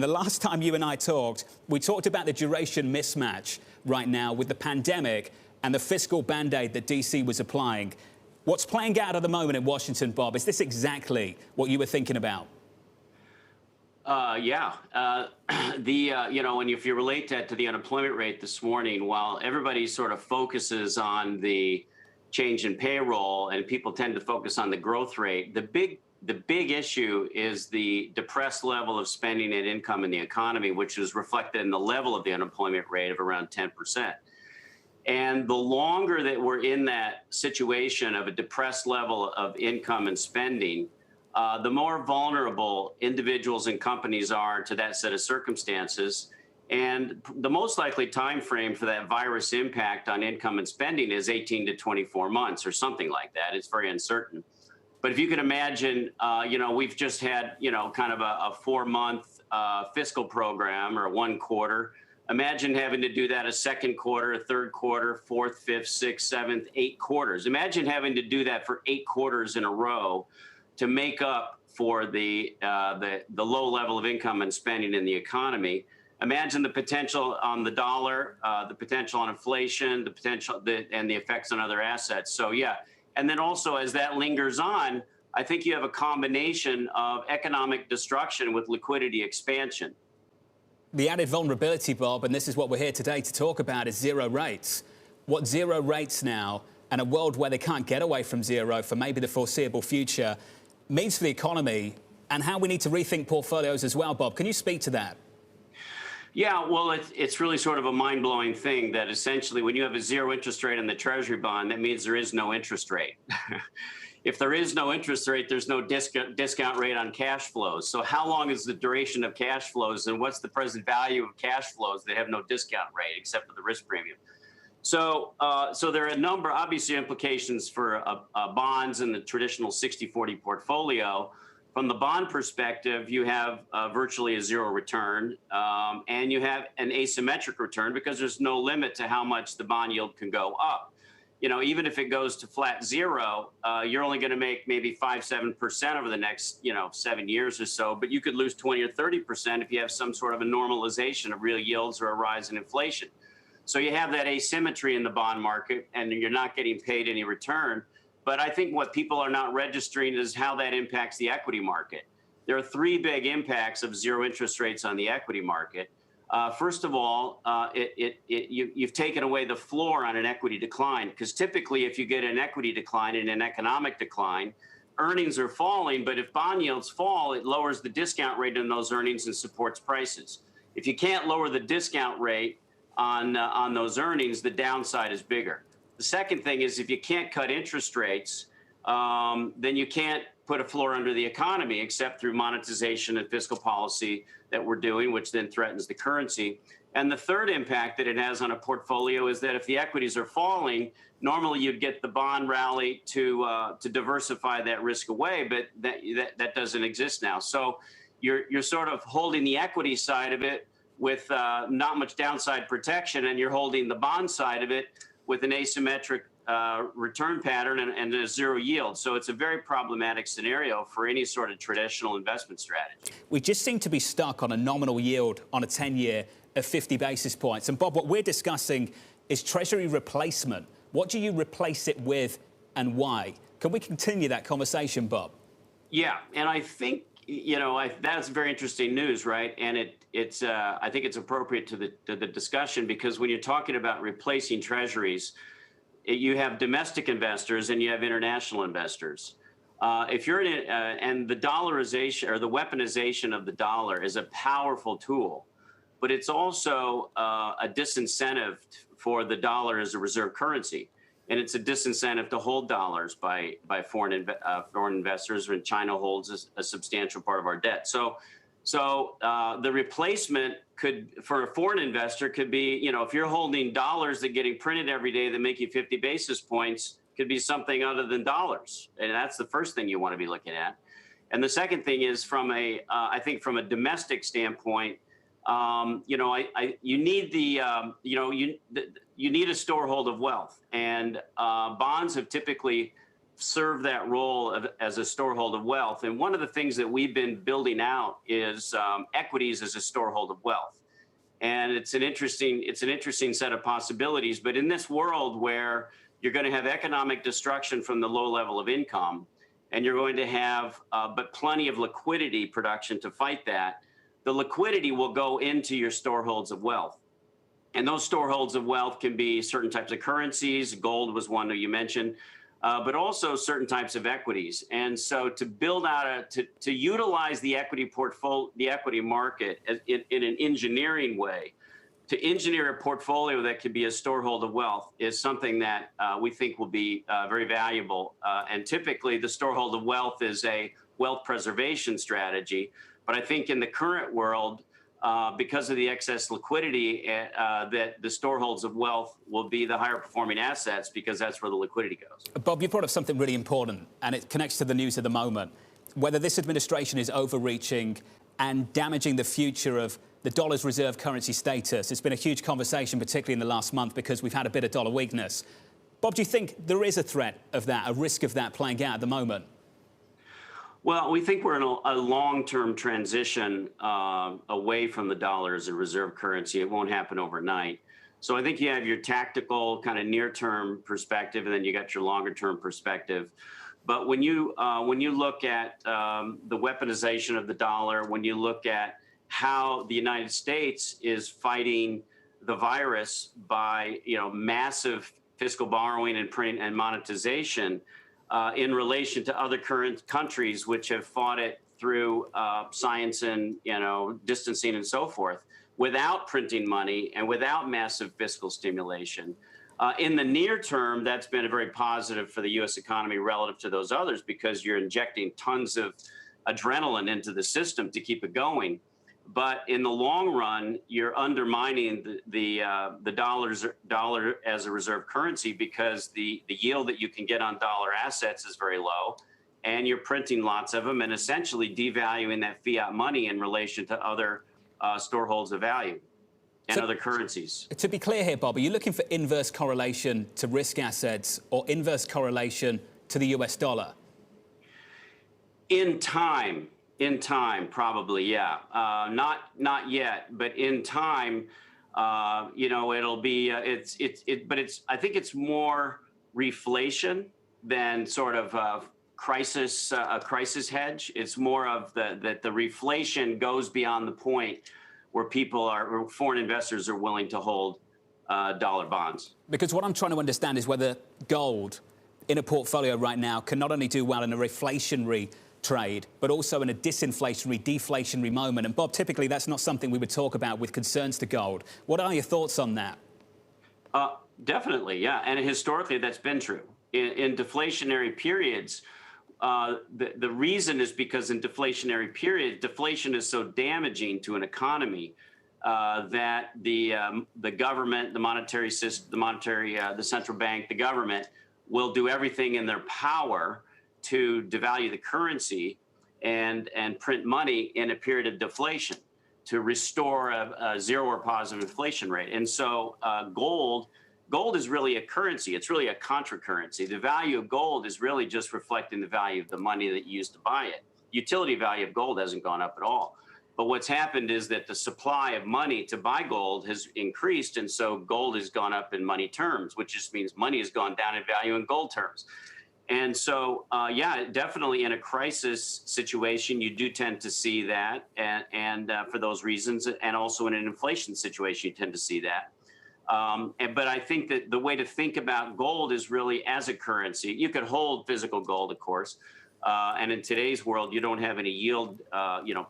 The last time you and I talked, we talked about the duration mismatch right now with the pandemic and the fiscal band-aid that DC was applying. What's playing out at the moment in Washington, Bob? Is this exactly what you were thinking about? Yeah. And if you relate that to the unemployment rate this morning, while everybody sort of focuses on the change in payroll and people tend to focus on the growth rate, the big issue is the depressed level of spending and income in the economy, which is reflected in the level of the unemployment rate of around 10%. And the longer that we're in that situation of a depressed level of income and spending, the more vulnerable individuals and companies are to that set of circumstances. And the most likely time frame for that virus impact on income and spending is 18 to 24 months or something like that. It's very uncertain. But if you can imagine, we've just had, kind of a 4-month fiscal program or 1 quarter. Imagine having to do that a second quarter, a third quarter, fourth, fifth, sixth, seventh, 8 quarters. Imagine having to do that for 8 quarters in a row to make up for the low level of income and spending in the economy. Imagine the potential on the dollar, the potential on inflation, the potential and the effects on other assets. So, yeah. And then also, as that lingers on, I think you have a combination of economic destruction with liquidity expansion. The added vulnerability, Bob, and this is what we're here today to talk about, is zero rates. What zero rates now and a world where they can't get away from zero for maybe the foreseeable future means for the economy and how we need to rethink portfolios as well, Bob. Can you speak to that? Yeah, well, it's really sort of a mind-blowing thing that essentially when you have a zero interest rate on the Treasury bond, that means there is no interest rate. If there is no interest rate, there's no discount rate on cash flows. So how long is the duration of cash flows, and what's the present value of cash flows that have no discount rate except for the risk premium? So there are a number, obviously, implications for bonds in the traditional 60-40 portfolio. From the bond perspective, you have virtually a zero return, and you have an asymmetric return because there's no limit to how much the bond yield can go up. Even if it goes to flat zero, you're only going to make maybe 5-7% over the next, 7 years or so. But you could lose 20 or 30% if you have some sort of a normalization of real yields or a rise in inflation. So you have that asymmetry in the bond market, and you're not getting paid any return. But I think what people are not registering is how that impacts the equity market. There are 3 big impacts of zero interest rates on the equity market. First of all, you've taken away the floor on an equity decline, because typically if you get an equity decline and an economic decline, earnings are falling, but if bond yields fall, it lowers the discount rate on those earnings and supports prices. If you can't lower the discount rate on those earnings, the downside is bigger. The second thing is if you can't cut interest rates, then you can't put a floor under the economy except through monetization and fiscal policy that we're doing, which then threatens the currency. And the third impact that it has on a portfolio is that if the equities are falling, normally you'd get the bond rally to diversify that risk away, but that doesn't exist now. So you're sort of holding the equity side of it with not much downside protection, and you're holding the bond side of it with an asymmetric return pattern and a zero yield. So it's a very problematic scenario for any sort of traditional investment strategy. We just seem to be stuck on a nominal yield on a 10-year of 50 basis points. And Bob, what we're discussing is Treasury replacement. What do you replace it with and why? Can we continue that conversation, Bob? Yeah, and I think, that's very interesting news, right? And I think it's appropriate to the discussion, because when you're talking about replacing treasuries, you have domestic investors and you have international investors. If you're in and the dollarization or the weaponization of the dollar is a powerful tool, but it's also a disincentive for the dollar as a reserve currency. And it's a disincentive to hold dollars by foreign investors when China holds a substantial part of our debt. So the replacement for a foreign investor could be, if you're holding dollars that are getting printed every day that make you 50 basis points, could be something other than dollars. And that's the first thing you want to be looking at. And the second thing is I think from a domestic standpoint, you need you need a storehold of wealth, and bonds have typically serve that role as a storehold of wealth. And one of the things that we've been building out is equities as a storehold of wealth. And it's an interesting set of possibilities. But in this world where you're going to have economic destruction from the low level of income, and you're going to have but plenty of liquidity production to fight that, the liquidity will go into your storeholds of wealth. And those storeholds of wealth can be certain types of currencies. Gold was one that you mentioned, but also certain types of equities. And so to build out to utilize the equity portfolio, the equity market in an engineering way, to engineer a portfolio that could be a storehold of wealth is something that we think will be very valuable. And typically the storehold of wealth is a wealth preservation strategy. But I think in the current world, because of the excess liquidity, that the storeholds of wealth will be the higher performing assets because that's where the liquidity goes. Bob, you brought up something really important, and it connects to the news of the moment. Whether this administration is overreaching and damaging the future of the dollar's reserve currency status. It's been a huge conversation, particularly in the last month, because we've had a bit of dollar weakness. Bob, do you think there is a threat of that, a risk of that playing out at the moment? Well, we think we're in a long-term transition away from the dollar as a reserve currency. It won't happen overnight. So I think you have your tactical kind of near-term perspective, and then you got your longer-term perspective. But when you look at the weaponization of the dollar, when you look at how the United States is fighting the virus by massive fiscal borrowing and printing and monetization, in relation to other current countries which have fought it through science and distancing and so forth, without printing money and without massive fiscal stimulation. In the near term, that's been very positive for the U.S. economy relative to those others because you're injecting tons of adrenaline into the system to keep it going. But in the long run, you're undermining the dollar as a reserve currency because the yield that you can get on dollar assets is very low, and you're printing lots of them and essentially devaluing that fiat money in relation to other storeholds of value and other currencies. To be clear here, Bob, are you looking for inverse correlation to risk assets or inverse correlation to the US dollar? In time, probably, yeah. Not yet, but in time, it'll be. I think it's more reflation than sort of a crisis hedge. It's more of that the reflation goes beyond the point where foreign investors are willing to hold dollar bonds. Because what I'm trying to understand is whether gold in a portfolio right now can not only do well in a reflationary trade, but also in a disinflationary, deflationary moment. And Bob, typically that's not something we would talk about with concerns to gold. What are your thoughts on that? Definitely, yeah. And historically that's been true. In deflationary periods, the reason is because in deflationary periods, deflation is so damaging to an economy that the government, the monetary system, the central bank, the government will do everything in their power to devalue the currency and print money in a period of deflation to restore a zero or positive inflation rate. And so gold is really a currency. It's really a contra currency. The value of gold is really just reflecting the value of the money that you used to buy it. Utility value of gold hasn't gone up at all. But what's happened is that the supply of money to buy gold has increased, and so gold has gone up in money terms, which just means money has gone down in value in gold terms. And so, yeah, definitely in a crisis situation, you do tend to see that, and for those reasons, and also in an inflation situation, you tend to see that. But I think that the way to think about gold is really as a currency. You could hold physical gold, of course, and in today's world, you don't have any yield,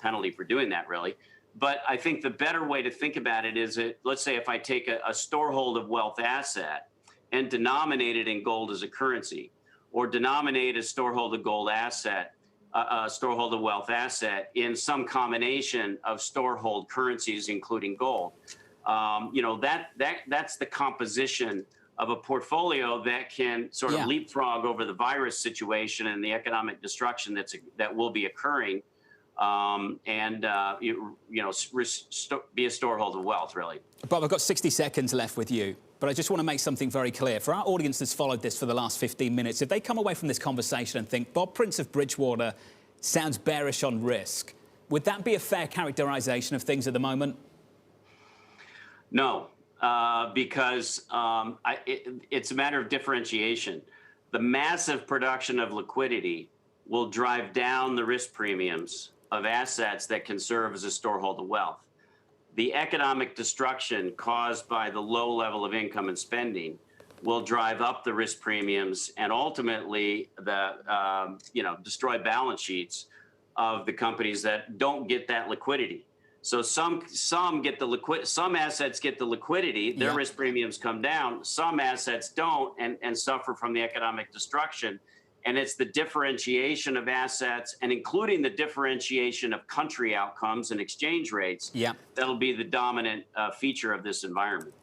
penalty for doing that, really. But I think the better way to think about it is that, let's say, if I take a storehold of wealth asset and denominate it in gold as a currency, or denominate a storehold of gold asset, a storehold of wealth asset in some combination of storehold currencies, including gold. That's the composition of a portfolio that can sort of leapfrog over the virus situation and the economic destruction that will be occurring, and be a storehold of wealth, really. Bob, I've got 60 seconds left with you. but I just want to make something very clear. For our audience that's followed this for the last 15 minutes, if they come away from this conversation and think Bob Prince of Bridgewater sounds bearish on risk, would that be a fair characterization of things at the moment? No, because it's a matter of differentiation. The massive production of liquidity will drive down the risk premiums of assets that can serve as a storehold of wealth. The economic destruction caused by the low level of income and spending will drive up the risk premiums and ultimately destroy balance sheets of the companies that don't get that liquidity. So some get the some assets get the liquidity, their risk premiums come down. Some assets don't and suffer from the economic destruction. And it's the differentiation of assets and including the differentiation of country outcomes and exchange rates that'll be the dominant feature of this environment.